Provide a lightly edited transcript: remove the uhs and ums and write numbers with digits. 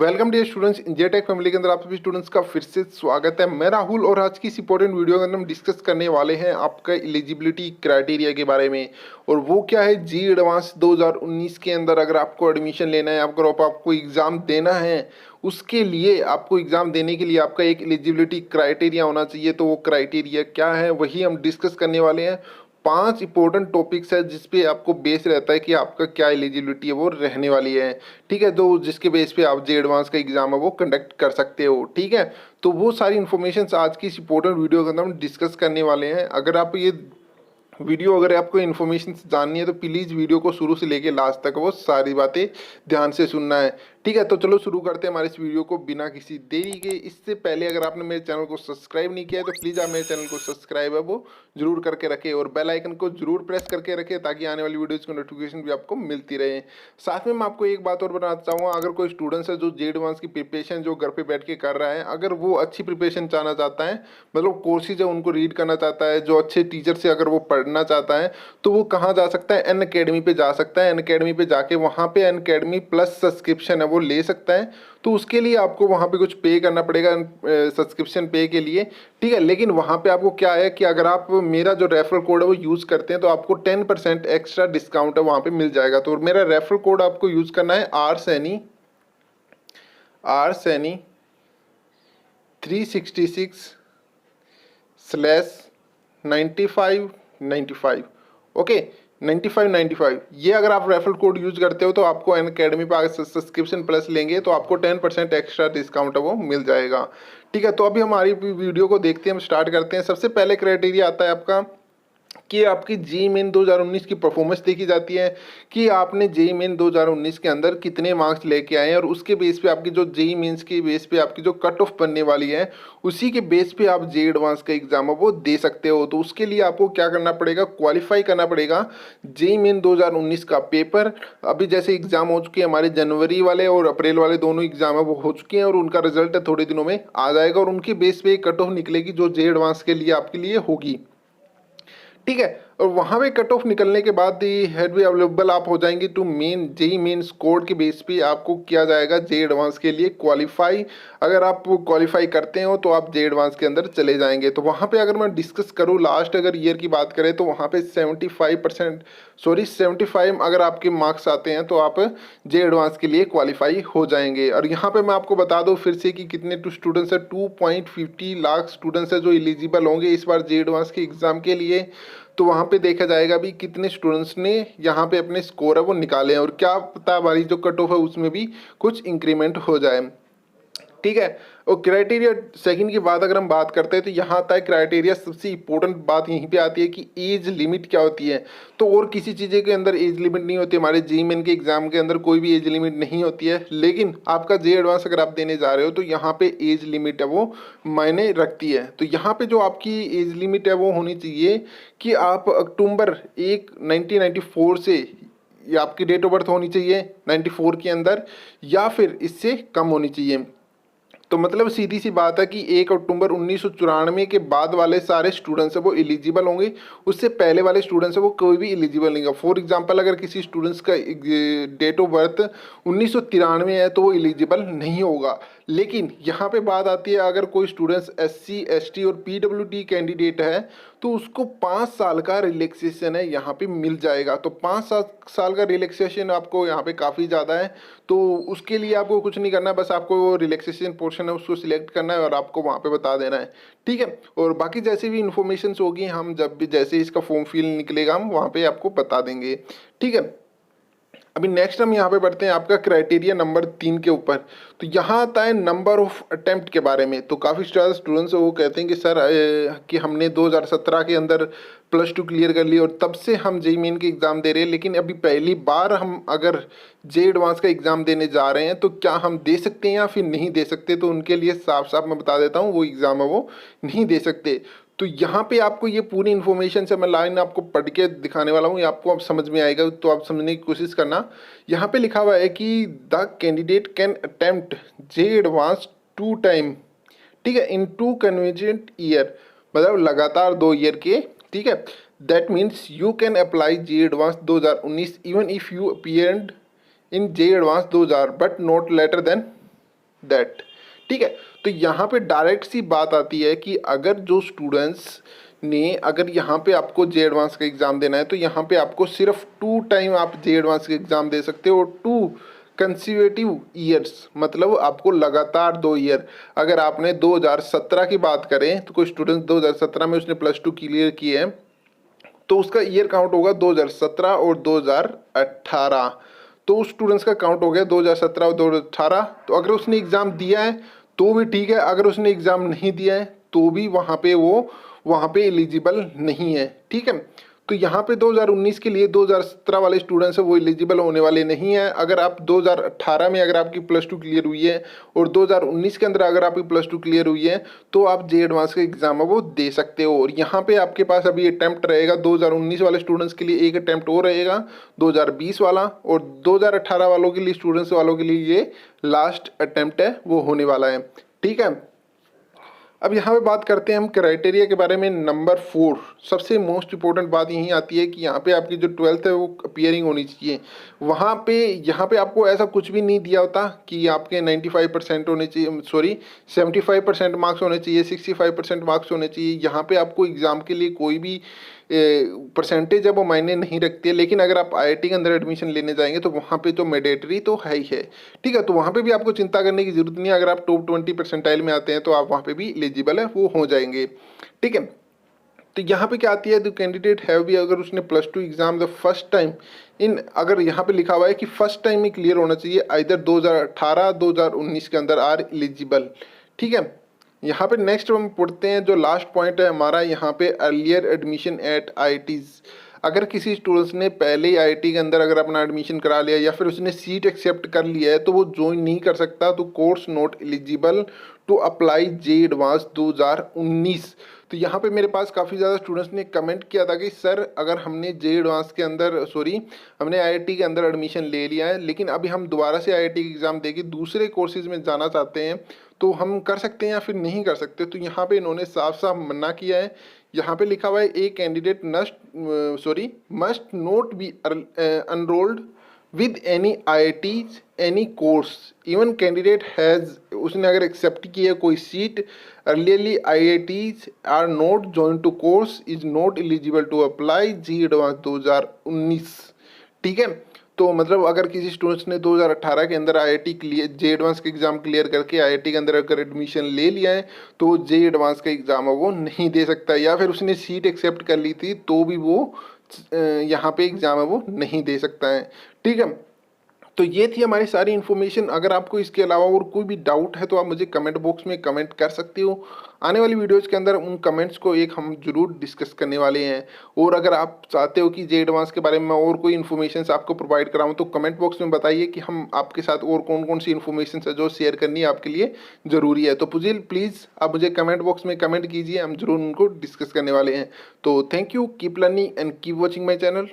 Welcome dear students, India Tech Family के अंदर आप सभी स्टूडेंट्स का फिर से स्वागत है। मैं राहुल और आज की इस इंपॉर्टेंट वीडियो के अंदर हम डिस्कस करने वाले हैं आपका एलिजिबिलिटी क्राइटेरिया के बारे में। और वो क्या है, जी एडवांस 2019 के अंदर अगर आपको एडमिशन लेना है, आपको एग्ज़ाम देना है, उसके लिए आपको एग्ज़ाम देने के लिए आपका एक एलिजिबिलिटी क्राइटेरिया होना चाहिए। तो वो क्राइटेरिया क्या है वही हम डिस्कस करने वाले हैं। 5 इंपॉर्टेंट टॉपिक्स है जिस पे आपको बेस रहता है कि आपका क्या एलिजिबिलिटी है वो रहने वाली है। ठीक है, तो जिसके बेस पे आप जे एडवांस का एग्जाम है वो कंडक्ट कर सकते हो। ठीक है, तो वो सारी इन्फॉर्मेशन आज की इस इंपॉर्टेंट वीडियो के अंदर हम डिस्कस करने वाले हैं। अगर आपको इन्फॉर्मेशन जाननी है तो प्लीज़ वीडियो को शुरू से लेके लास्ट तक वो सारी बातें ध्यान से सुनना है। ठीक है, तो चलो शुरू करते हैं हमारे इस वीडियो को बिना किसी देरी के। इससे पहले अगर आपने मेरे चैनल को सब्सक्राइब नहीं किया है तो प्लीज़ आप मेरे चैनल को सब्सक्राइब है वो जरूर करके रखें और बेल आइकन को जरूर प्रेस करके रखें ताकि आने वाली वीडियोज़ की नोटिफिकेशन भी आपको मिलती रहे। साथ में मैं आपको एक बात और बताना चाहूँगा, अगर कोई स्टूडेंट्स है जो जे एडवांस की प्रिपरेशन जो घर पे बैठ के कर रहा है, अगर वो अच्छी प्रिपरेशन चाहना चाहता है, मतलब कोर्सेज है उनको रीड करना चाहता है, जो अच्छे टीचर से अगर वो पढ़ना चाहता है तो वो कहाँ जा सकता है, अन अकेडमी पे जा सकता है। अन अकेडमी पे जाके वहाँ पे अन अकेडमी प्लस सब्सक्रिप्शन है वो ले सकता है। तो उसके लिए आपको वहाँ पे कुछ पे करना पड़ेगा सब्सक्रिप्शन पे के लिए। ठीक है, लेकिन वहाँ पे आपको क्या है कि अगर आप मेरा जो रेफरल कोड है वो यूज़ करते हैं तो आपको 10% एक्स्ट्रा डिस्काउंट है वहाँ पे मिल जाएगा। तो मेरा रेफरल कोड आपको यूज़ करना है आर सैनी 366/9595। ओके, 9595 ये अगर आप रेफरल कोड यूज करते हो तो आपको अन अकेडमी पर अगर सब्सक्रिप्शन प्लस लेंगे तो आपको 10% एक्स्ट्रा डिस्काउंट है वो मिल जाएगा। ठीक है, तो अभी हमारी वीडियो को देखते हैं, हम स्टार्ट करते हैं। सबसे पहले क्राइटेरिया आता है आपका कि आपकी जी मेन 2019 की परफॉर्मेंस देखी जाती है कि आपने जेई मेन 2019 के अंदर कितने मार्क्स लेके आए हैं और उसके बेस पे आपकी जो जेई मेंस के बेस पे आपकी जो कट ऑफ बनने वाली है उसी के बेस पे आप जे एडवांस का एग्जाम है वो दे सकते हो। तो उसके लिए आपको क्या करना पड़ेगा, क्वालिफाई करना पड़ेगा जेई मेन 2019 का पेपर। अभी जैसे एग्जाम हो चुके हैं हमारे, जनवरी वाले और अप्रैल वाले दोनों एग्जाम है वो हो चुके हैं और उनका रिजल्ट थोड़े दिनों में आ जाएगा और उनके बेस पे कट ऑफ निकलेगी जो जे एडवांस के लिए आपके लिए होगी। ठीक है, और वहाँ पे कट ऑफ निकलने के बाद ही हेड भी अवेलेबल आप हो जाएंगे to main JEE main score के बेस पे आपको किया जाएगा जे एडवांस के लिए क्वालिफाई। अगर आप क्वालिफाई करते हो तो आप जे एडवांस के अंदर चले जाएंगे। तो वहाँ पे अगर मैं डिस्कस करूँ लास्ट अगर ईयर की बात करें तो वहाँ पे 75 अगर आपके मार्क्स आते हैं तो आप जे एडवांस के लिए क्वालिफाई हो जाएंगे। और यहाँ पे मैं आपको बता दूँ फिर से कि कितने स्टूडेंट्स है, 2.50 लाख स्टूडेंट्स है जो एलिजिबल होंगे इस बार जे एडवांस के एग्ज़ाम के लिए। तो वहाँ पे देखा जाएगा भी कितने स्टूडेंट्स ने यहाँ पे अपने स्कोर है वो निकाले हैं और क्या पता हमारी जो कट ऑफ है उसमें भी कुछ इंक्रीमेंट हो जाए। ठीक है, और क्राइटेरिया सेकंड की बात अगर हम बात करते हैं तो यहाँ आता है क्राइटेरिया, सबसे इंपॉर्टेंट बात यहीं पे आती है कि एज लिमिट क्या होती है। तो और किसी चीज़ के अंदर एज लिमिट नहीं होती, हमारे जी मेन के एग्जाम के अंदर कोई भी एज लिमिट नहीं होती है, लेकिन आपका जे एडवांस अगर आप देने जा रहे हो तो यहाँ पे एज लिमिट है वो मायने रखती है। तो यहाँ पे जो आपकी एज लिमिट है वो होनी चाहिए कि आप अक्टूबर 1 1994 से या आपकी डेट ऑफ बर्थ होनी चाहिए 94 के अंदर या फिर इससे कम होनी चाहिए। तो मतलब सीधी सी बात है कि 1 अक्टूबर 1994 के बाद वाले सारे स्टूडेंट्स है वो एलिजिबल होंगे, उससे पहले वाले स्टूडेंट्स है वो कोई भी एलिजिबल नहीं है। फॉर एग्जांपल अगर किसी स्टूडेंट्स का डेट ऑफ बर्थ 1993 है तो वो एलिजिबल नहीं होगा। लेकिन यहाँ पे बात आती है अगर कोई स्टूडेंट्स SC ST और PWD कैंडिडेट है तो उसको 5 साल का रिलैक्सेशन है यहाँ पे मिल जाएगा। तो 5 साल का रिलैक्सेशन आपको यहाँ पे काफ़ी ज़्यादा है। तो उसके लिए आपको कुछ नहीं करना है, बस आपको वो रिलैक्सेशन पोर्शन है उसको सिलेक्ट करना है और आपको वहाँ पे बता देना है। ठीक है, और बाकी जैसे भी इन्फॉर्मेशन होगी हम जब भी जैसे इसका फॉर्म फिल निकलेगा हम वहाँ पे आपको बता देंगे। ठीक है, अभी नेक्स्ट हम यहाँ पे बढ़ते हैं आपका क्राइटेरिया नंबर 3 के ऊपर। तो यहाँ आता है नंबर ऑफ अटेम्प्ट के बारे में। तो काफ़ी ज़्यादा स्टूडेंट्स वो कहते हैं कि सर कि हमने 2017 के अंदर +2 क्लियर कर ली और तब से हम जेई मेन के एग्ज़ाम दे रहे हैं, लेकिन अभी पहली बार हम अगर जे एडवांस का एग्ज़ाम देने जा रहे हैं तो क्या हम दे सकते हैं या फिर नहीं दे सकते। तो उनके लिए साफ साफ मैं बता देता हूँ वो एग्ज़ाम है वो नहीं दे सकते। तो यहाँ पे आपको ये पूरी इन्फॉर्मेशन से मैं लाइन आपको पढ़ के दिखाने वाला हूँ, ये आपको अब समझ में आएगा तो आप समझने की कोशिश करना। यहाँ पे लिखा हुआ है कि the candidate can attempt J advance 2 time, ठीक है, इन 2 कन्वर्जेंट ईयर, मतलब लगातार 2 ईयर के। ठीक है, that means you can apply JEE advance 2019 even if you appeared in JEE advance 2000 but not later than that. ठीक है, तो यहाँ पे डायरेक्ट सी बात आती है कि अगर जो स्टूडेंट्स ने अगर यहाँ पे आपको जे एडवांस का एग्ज़ाम देना है तो यहाँ पे आपको सिर्फ 2 टाइम आप जे एडवांस का एग्ज़ाम दे सकते हो, 2 कंसेक्यूटिव ईयर्स, मतलब आपको लगातार 2 ईयर। अगर आपने 2017 की बात करें तो कोई स्टूडेंट 2017 में उसने +2 क्लियर किए हैं तो उसका ईयर काउंट होगा 2017 और 2018। तो उस स्टूडेंट्स का काउंट हो गया 2017 और 2018। तो अगर उसने एग्ज़ाम दिया है तो भी ठीक है, अगर उसने एग्ज़ाम नहीं दिया है तो भी वहाँ पे एलिजिबल नहीं है। ठीक है, तो यहाँ पे 2019 के लिए 2017 वाले स्टूडेंट्स है वो एलिजिबल होने वाले नहीं हैं। अगर आप 2018 में अगर आपकी +2 क्लियर हुई है और 2019 के अंदर अगर आपकी +2 क्लियर हुई है तो आप जे एडवांस का एग्ज़ाम है वो दे सकते हो। और यहाँ पे आपके पास अभी अटैम्प्ट रहेगा 2019 वाले स्टूडेंट्स के लिए एक अटैम्प्ट और रहेगा 2020 वाला, और 2018 वालों के लिए स्टूडेंट्स वालों के लिए ये लास्ट अटैम्प्ट है वो होने वाला है। ठीक है, अब यहाँ पे बात करते हैं हम क्राइटेरिया के बारे में। नंबर 4 सबसे मोस्ट इंपॉर्टेंट बात यही आती है कि यहाँ पे आपकी जो 12th है वो अपीयरिंग होनी चाहिए। वहाँ पे यहाँ पे आपको ऐसा कुछ भी नहीं दिया होता कि आपके 95% होने चाहिए, सॉरी 75% मार्क्स होने चाहिए, 65% मार्क्स होने चाहिए। यहाँ पे आपको एग्ज़ाम के लिए कोई भी परसेंटेज है वो मायने नहीं रखती है। लेकिन अगर आप आईआईटी के अंदर एडमिशन लेने जाएंगे तो वहाँ पे तो मैंडेटरी तो है ही है। ठीक है, तो वहाँ पे भी आपको चिंता करने की जरूरत नहीं है। अगर आप टॉप 20 परसेंटाइल में आते हैं तो आप वहाँ पे भी एलिजिबल है वो हो जाएंगे। ठीक है, तो यहाँ पे क्या आती है, द कैंडिडेट हैव भी, अगर उसने +2 exam the first time in, अगर यहाँ पे लिखा हुआ है कि फर्स्ट टाइम में क्लियर होना चाहिए, आइदर 2018 2019 के अंदर आर एलिजिबल। ठीक है, यहाँ पे नेक्स्ट हम पढ़ते हैं जो लास्ट पॉइंट है हमारा यहाँ पे, अर्लियर एडमिशन एट आईआईटीज। अगर किसी स्टूडेंट्स ने पहले ही आईआईटी के अंदर अगर अपना एडमिशन करा लिया या फिर उसने सीट एक्सेप्ट कर लिया है तो वो ज्वाइन नहीं कर सकता। तो course not eligible to apply JEE advance 2019। तो यहाँ पे मेरे पास काफ़ी ज़्यादा स्टूडेंट्स ने कमेंट किया था कि सर अगर हमने जे एडवांस के अंदर, सॉरी हमने आईआईटी के अंदर एडमिशन ले लिया है लेकिन अभी हम दोबारा से आईआईटी की एग्ज़ाम देके दूसरे कोर्सेज में जाना चाहते हैं तो हम कर सकते हैं या फिर नहीं कर सकते। तो यहाँ पे इन्होंने साफ साफ मना किया है। यहाँ पे लिखा हुआ है a candidate must not be enrolled with any IITs any course even candidate has, उसने अगर एक्सेप्ट किया कोई seat earlierly IITs or not join to course is not eligible to apply JEE Advance 2019। ठीक है, तो मतलब अगर किसी स्टूडेंट्स ने 2018 के अंदर आईआईटी क्लियर जे एडवांस का एग्ज़ाम क्लियर करके आईआईटी के अंदर अगर एडमिशन ले लिया है तो जे एडवांस का एग्ज़ाम है वो नहीं दे सकता, या फिर उसने सीट एक्सेप्ट कर ली थी तो भी वो यहाँ पे एग्ज़ाम है वो नहीं दे सकता है। ठीक है, तो ये थी हमारी सारी इन्फॉर्मेशन। अगर आपको इसके अलावा और कोई भी डाउट है तो आप मुझे कमेंट बॉक्स में कमेंट कर सकते हो। आने वाली वीडियोज़ के अंदर उन कमेंट्स को एक हम जरूर डिस्कस करने वाले हैं। और अगर आप चाहते हो कि जे एडवांस के बारे में और कोई इन्फॉर्मेशन आपको प्रोवाइड कराऊँ तो कमेंट बॉक्स में बताइए कि हम आपके साथ और कौन कौन सी इन्फॉर्मेशन है जो शेयर करनी है आपके लिए ज़रूरी है। तो प्लीज़ आप मुझे कमेंट बॉक्स में कमेंट कीजिए, हम जरूर उनको डिस्कस करने वाले हैं। तो thank you, keep learning and keep watching my channel.